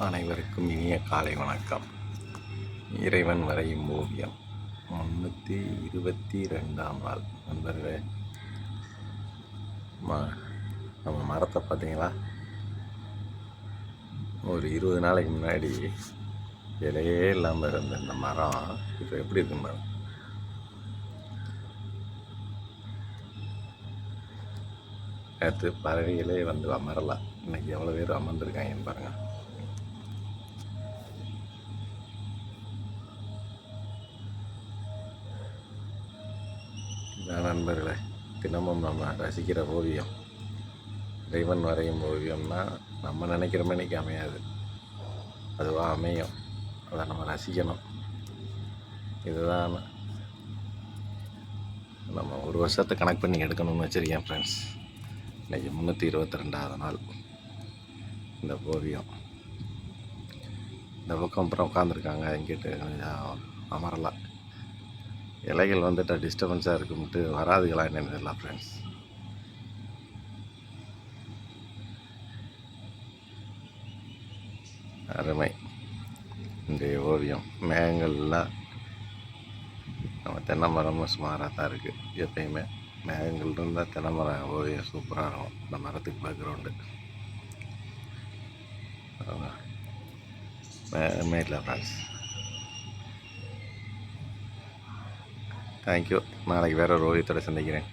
அனைவருக்கும் இனிய காலை வணக்கம். இறைவன் வரையும் ஓவியம் 322ஆம் நாள். நண்பர்களே, நம்ம மரத்தை பார்த்தீங்களா? ஒரு 20 நாளைக்கு முன்னாடி இலையே இல்லாமல் இருந்த இந்த மரம் இப்போ எப்படி இருக்குன்னு நேற்று பறவைகளே வந்து அமரலாம். இன்னைக்கு எவ்வளோ பேர் அமர்ந்துருக்காங்கன்னு பாருங்கள். நண்பர்களே, தினமும் நம்ம ரசிக்கிற ஓவியம், இறைவன் வரையும் ஓவியம்னா நம்ம நினைக்கிற மணிக்கு அமையாது, அதுவாக அமையும். அதை நம்ம ரசிக்கணும். இதுதான் நம்ம ஒரு வருஷத்தை கனெக்ட் பண்ணி எடுக்கணும்னு வச்சுருக்கேன் ஃப்ரெண்ட்ஸ். இன்றைக்கி 322ஆவது நாள். இந்த ஓவியம் இந்த பக்கம் அப்புறம் உட்காந்துருக்காங்க. இங்கிட்டு கொஞ்சம் அமரலாம். இலைகள் வந்துட்டு டிஸ்டர்பன்ஸாக இருக்கும்ட்டு வராதுகளா என்னென்னு தெரியல ஃப்ரெண்ட்ஸ். அருமை. இன்றைய ஓவியம் மேகங்கள்லாம் நம்ம தென்னை மரமும் சுமாராக தான் இருக்குது. எப்பயுமே மேகங்கள் இருந்தால் தென்னை மரம் ஓவியம் சூப்பராக இருக்கும். இந்த மரத்துக்கு பேக்ரவுண்டு மேகமே இல்லை ஃப்ரெண்ட்ஸ். தேங்க்யூ. நாளைக்கு வேறு ஒரு ஓவியத்தோடு சந்திக்கிறேன்.